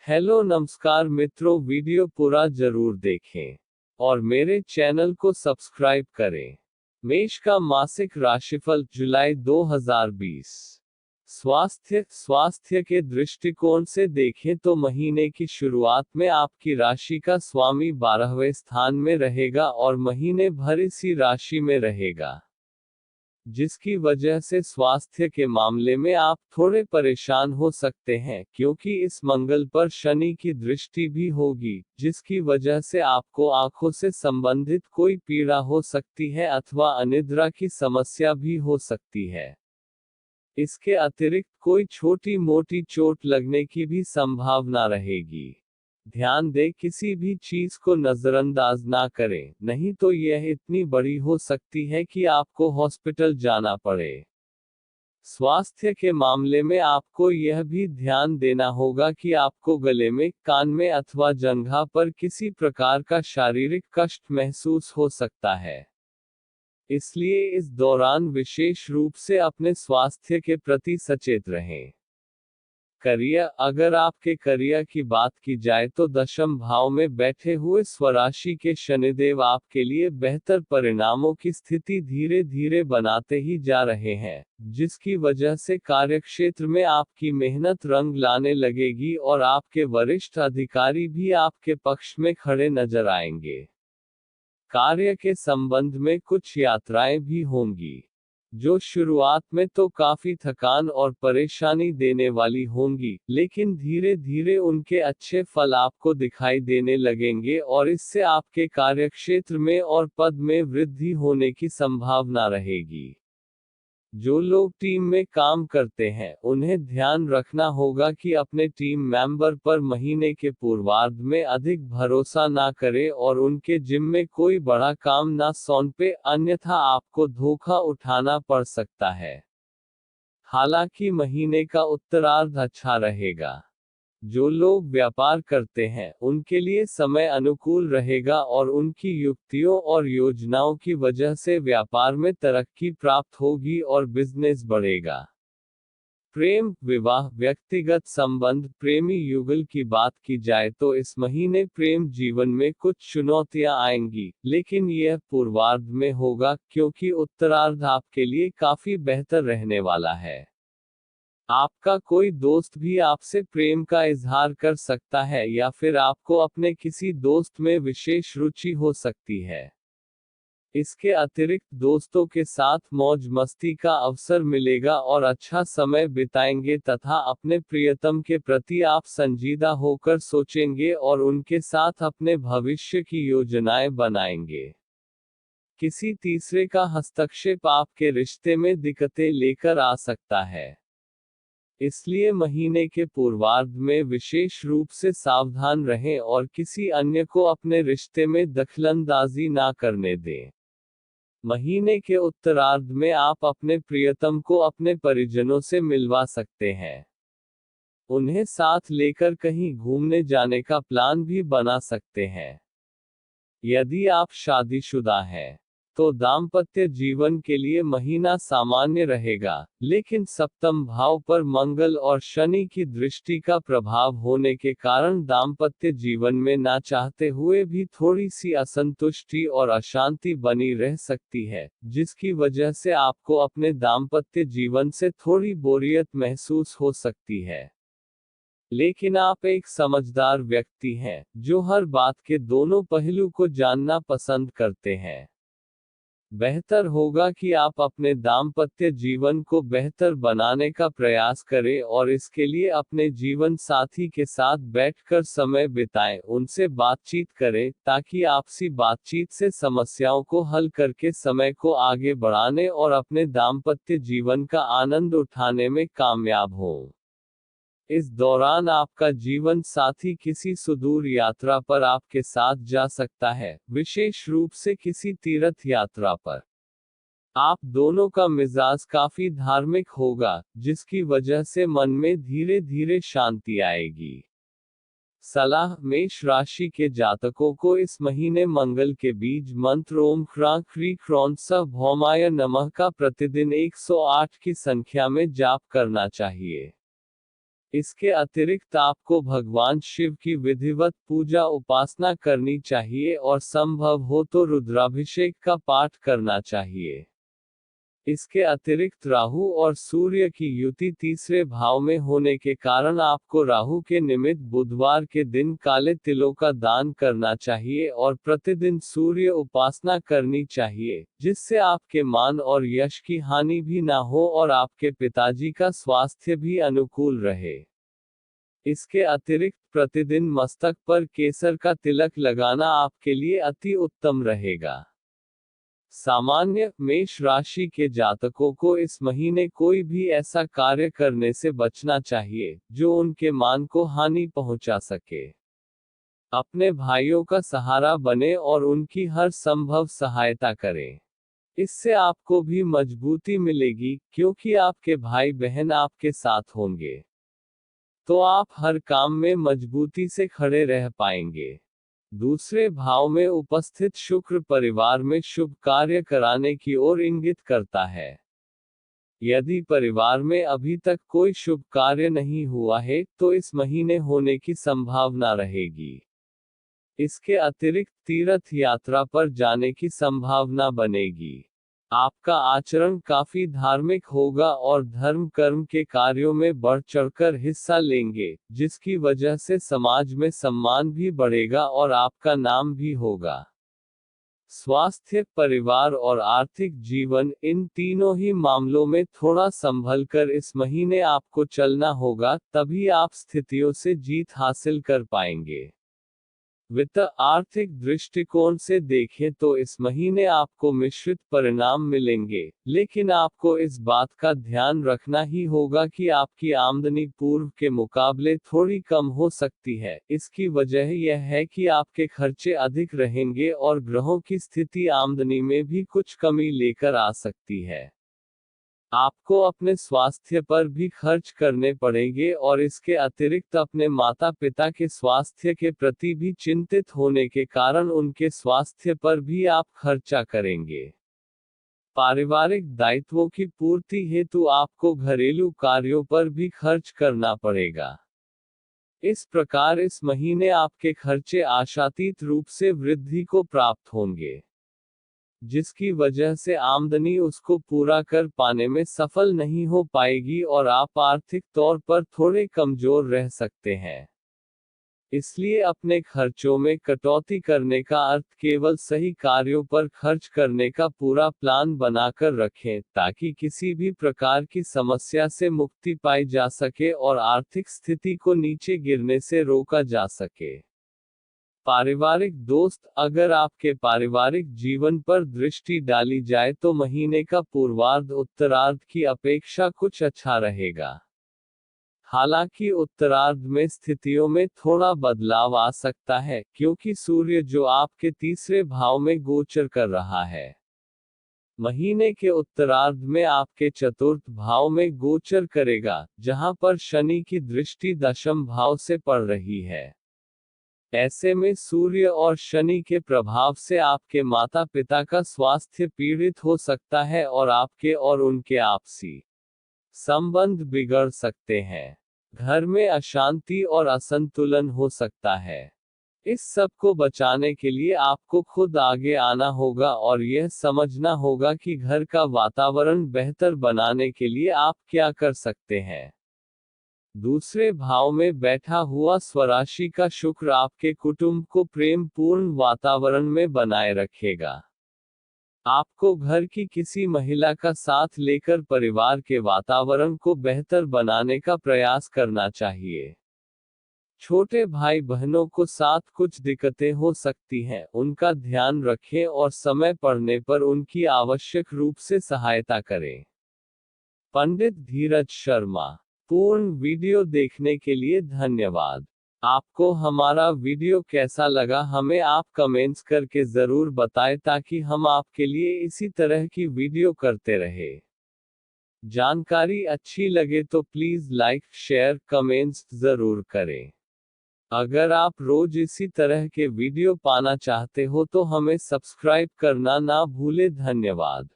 Hello नमस्कार मित्रों, video पूरा जरूर देखें और मेरे चैनल को सब्सक्राइब करें। मेष का मासिक राशिफल जुलाई 2020। स्वास्थ्य के दृष्टिकोण से देखें तो महीने की शुरुआत में आपकी राशि का स्वामी 12वें स्थान में रहेगा और महीने भर इसी राशि में रहेगा, जिसकी वजह से स्वास्थ्य के मामले में आप थोड़े परेशान हो सकते हैं, क्योंकि इस मंगल पर शनि की दृष्टि भी होगी, जिसकी वजह से आपको आंखों से संबंधित कोई पीड़ा हो सकती है अथवा अनिद्रा की समस्या भी हो सकती है। इसके अतिरिक्त कोई छोटी मोटी चोट लगने की भी संभावना रहेगी। ध्यान दें, किसी भी चीज को नजरअंदाज ना करें, नहीं तो यह इतनी बड़ी हो सकती है कि आपको हॉस्पिटल जाना पड़े। स्वास्थ्य के मामले में आपको यह भी ध्यान देना होगा कि आपको गले में, कान में अथवा जंघा पर किसी प्रकार का शारीरिक कष्ट महसूस हो सकता है। इसलिए इस दौरान विशेष रूप से अपने स्वास्थ्य के प्रति सचेत रहें। करियर, अगर आपके करियर की बात की जाए तो दशम भाव में बैठे हुए स्वराशि के शनिदेव आपके लिए बेहतर परिणामों की स्थिति धीरे धीरे बनाते ही जा रहे हैं, जिसकी वजह से कार्यक्षेत्र में आपकी मेहनत रंग लाने लगेगी और आपके वरिष्ठ अधिकारी भी आपके पक्ष में खड़े नजर आएंगे। कार्य के संबंध में कुछ यात्राएं भी होंगी, जो शुरुआत में तो काफी थकान और परेशानी देने वाली होंगी, लेकिन धीरे धीरे उनके अच्छे फल आपको दिखाई देने लगेंगे और इससे आपके कार्यक्षेत्र में और पद में वृद्धि होने की संभावना रहेगी। जो लोग टीम में काम करते हैं, उन्हें ध्यान रखना होगा कि अपने टीम मेंबर पर महीने के पूर्वार्ध में अधिक भरोसा ना करें और उनके जिम्मे कोई बड़ा काम ना सौंपे, अन्यथा आपको धोखा उठाना पड़ सकता है। हालांकि महीने का उत्तरार्ध अच्छा रहेगा। जो लोग व्यापार करते हैं, उनके लिए समय अनुकूल रहेगा और उनकी युक्तियों और योजनाओं की वजह से व्यापार में तरक्की प्राप्त होगी और बिजनेस बढ़ेगा। प्रेम, विवाह, व्यक्तिगत संबंध, प्रेमी युगल की बात की जाए तो इस महीने प्रेम जीवन में कुछ चुनौतियां आएंगी, लेकिन यह पूर्वार्ध में होगा, क्योंकि उत्तरार्ध आपके लिए काफी बेहतर रहने वाला है। आपका कोई दोस्त भी आपसे प्रेम का इजहार कर सकता है या फिर आपको अपने किसी दोस्त में विशेष रुचि हो सकती है। इसके अतिरिक्त दोस्तों के साथ मौज मस्ती का अवसर मिलेगा और अच्छा समय बिताएंगे तथा अपने प्रियतम के प्रति आप संजीदा होकर सोचेंगे और उनके साथ अपने भविष्य की योजनाएं बनाएंगे। किसी तीसरे का हस्तक्षेप आपके रिश्ते में दिक्कतें लेकर आ सकता है, इसलिए महीने के पूर्वार्ध में विशेष रूप से सावधान रहें और किसी अन्य को अपने रिश्ते में दखलंदाजी ना करने दें। महीने के उत्तरार्ध में आप अपने प्रियतम को अपने परिजनों से मिलवा सकते हैं। उन्हें साथ लेकर कहीं घूमने जाने का प्लान भी बना सकते हैं। यदि आप शादीशुदा हैं तो दाम्पत्य जीवन के लिए महीना सामान्य रहेगा, लेकिन सप्तम भाव पर मंगल और शनि की दृष्टि का प्रभाव होने के कारण दाम्पत्य जीवन में ना चाहते हुए भी थोड़ी सी असंतुष्टि और अशांति बनी रह सकती है, जिसकी वजह से आपको अपने दाम्पत्य जीवन से थोड़ी बोरियत महसूस हो सकती है। लेकिन आप एक समझदार व्यक्ति हैं, जो हर बात के दोनों पहलू को जानना पसंद करते हैं। बेहतर होगा कि आप अपने दाम्पत्य जीवन को बेहतर बनाने का प्रयास करें और इसके लिए अपने जीवन साथी के साथ बैठकर समय बिताएं, उनसे बातचीत करें, ताकि आपसी बातचीत से समस्याओं को हल करके समय को आगे बढ़ाने और अपने दाम्पत्य जीवन का आनंद उठाने में कामयाब हों। इस दौरान आपका जीवन साथी किसी सुदूर यात्रा पर आपके साथ जा सकता है, विशेष रूप से किसी तीर्थ यात्रा पर। आप दोनों का मिजाज काफी धार्मिक होगा, जिसकी वजह से मन में धीरे धीरे शांति आएगी। सलाह, मेष राशि के जातकों को इस महीने मंगल के बीज मंत्र ओम ह्रां ह्रीं ह्रौं सः भौमाय नमः का प्रतिदिन 108 की संख्या में जाप करना चाहिए। इसके अतिरिक्त आपको भगवान शिव की विधिवत पूजा उपासना करनी चाहिए और संभव हो तो रुद्राभिषेक का पाठ करना चाहिए। इसके अतिरिक्त राहु और सूर्य की युति तीसरे भाव में होने के कारण आपको राहु के निमित्त बुधवार के दिन काले तिलों का दान करना चाहिए और प्रतिदिन सूर्य उपासना करनी चाहिए, जिससे आपके मान और यश की हानि भी ना हो और आपके पिताजी का स्वास्थ्य भी अनुकूल रहे। इसके अतिरिक्त प्रतिदिन मस्तक पर केसर का तिलक लगाना आपके लिए अति उत्तम रहेगा। सामान्य मेष राशि के जातकों को इस महीने कोई भी ऐसा कार्य करने से बचना चाहिए जो उनके मान को हानि पहुंचा सके। अपने भाइयों का सहारा बने और उनकी हर संभव सहायता करें। इससे आपको भी मजबूती मिलेगी, क्योंकि आपके भाई बहन आपके साथ होंगे तो आप हर काम में मजबूती से खड़े रह पाएंगे। दूसरे भाव में उपस्थित शुक्र परिवार में शुभ कार्य कराने की ओर इंगित करता है। यदि परिवार में अभी तक कोई शुभ कार्य नहीं हुआ है तो इस महीने होने की संभावना रहेगी। इसके अतिरिक्त तीर्थ यात्रा पर जाने की संभावना बनेगी। आपका आचरण काफी धार्मिक होगा और धर्म कर्म के कार्यों में बढ़ चढ़कर हिस्सा लेंगे, जिसकी वजह से समाज में सम्मान भी बढ़ेगा और आपका नाम भी होगा। स्वास्थ्य, परिवार और आर्थिक जीवन, इन तीनों ही मामलों में थोड़ा संभल कर इस महीने आपको चलना होगा, तभी आप स्थितियों से जीत हासिल कर पाएंगे। वित्त आर्थिक दृष्टिकोण से देखें तो इस महीने आपको मिश्रित परिणाम मिलेंगे, लेकिन आपको इस बात का ध्यान रखना ही होगा कि आपकी आमदनी पूर्व के मुकाबले थोड़ी कम हो सकती है। इसकी वजह यह है कि आपके खर्चे अधिक रहेंगे और ग्रहों की स्थिति आमदनी में भी कुछ कमी लेकर आ सकती है। आपको अपने स्वास्थ्य पर भी खर्च करने पड़ेंगे और इसके अतिरिक्त अपने माता पिता के स्वास्थ्य के प्रति भी चिंतित होने के कारण उनके स्वास्थ्य पर भी आप खर्चा करेंगे। पारिवारिक दायित्वों की पूर्ति हेतु आपको घरेलू कार्यों पर भी खर्च करना पड़ेगा। इस प्रकार इस महीने आपके खर्चे आशातीत रूप से वृद्धि को प्राप्त होंगे, जिसकी वजह से आमदनी उसको पूरा कर पाने में सफल नहीं हो पाएगी और आप आर्थिक तौर पर थोड़े कमजोर रह सकते हैं। इसलिए अपने खर्चों में कटौती करने का अर्थ केवल सही कार्यों पर खर्च करने का पूरा प्लान बनाकर रखें, ताकि किसी भी प्रकार की समस्या से मुक्ति पाई जा सके और आर्थिक स्थिति को नीचे गिरने से रोका जा सके। पारिवारिक दोस्त, अगर आपके पारिवारिक जीवन पर दृष्टि डाली जाए तो महीने का पूर्वार्ध उत्तरार्ध की अपेक्षा कुछ अच्छा रहेगा। हालांकि उत्तरार्ध में स्थितियों में थोड़ा बदलाव आ सकता है, क्योंकि सूर्य जो आपके तीसरे भाव में गोचर कर रहा है, महीने के उत्तरार्ध में आपके चतुर्थ भाव में गोचर करेगा, जहां पर शनि की दृष्टि दशम भाव से पड़ रही है। ऐसे में सूर्य और शनि के प्रभाव से आपके माता पिता का स्वास्थ्य पीड़ित हो सकता है और आपके और उनके आपसी संबंध बिगड़ सकते हैं। घर में अशांति और असंतुलन हो सकता है। इस सब को बचाने के लिए आपको खुद आगे आना होगा और यह समझना होगा कि घर का वातावरण बेहतर बनाने के लिए आप क्या कर सकते हैं। दूसरे भाव में बैठा हुआ स्वराशि का शुक्र आपके कुटुंब को प्रेम पूर्ण वातावरण में बनाए रखेगा। आपको घर की किसी महिला का साथ लेकर परिवार के वातावरण को बेहतर बनाने का प्रयास करना चाहिए। छोटे भाई बहनों को साथ कुछ दिक्कतें हो सकती हैं, उनका ध्यान रखें और समय पड़ने पर उनकी आवश्यक रूप से सहायता करें। पंडित धीरज शर्मा। पूर्ण वीडियो देखने के लिए धन्यवाद। आपको हमारा वीडियो कैसा लगा हमें आप कमेंट्स करके जरूर बताएं, ताकि हम आपके लिए इसी तरह की वीडियो करते रहे। जानकारी अच्छी लगे तो प्लीज लाइक, शेयर, कमेंट्स जरूर करें। अगर आप रोज इसी तरह के वीडियो पाना चाहते हो तो हमें सब्सक्राइब करना ना भूलें। धन्यवाद।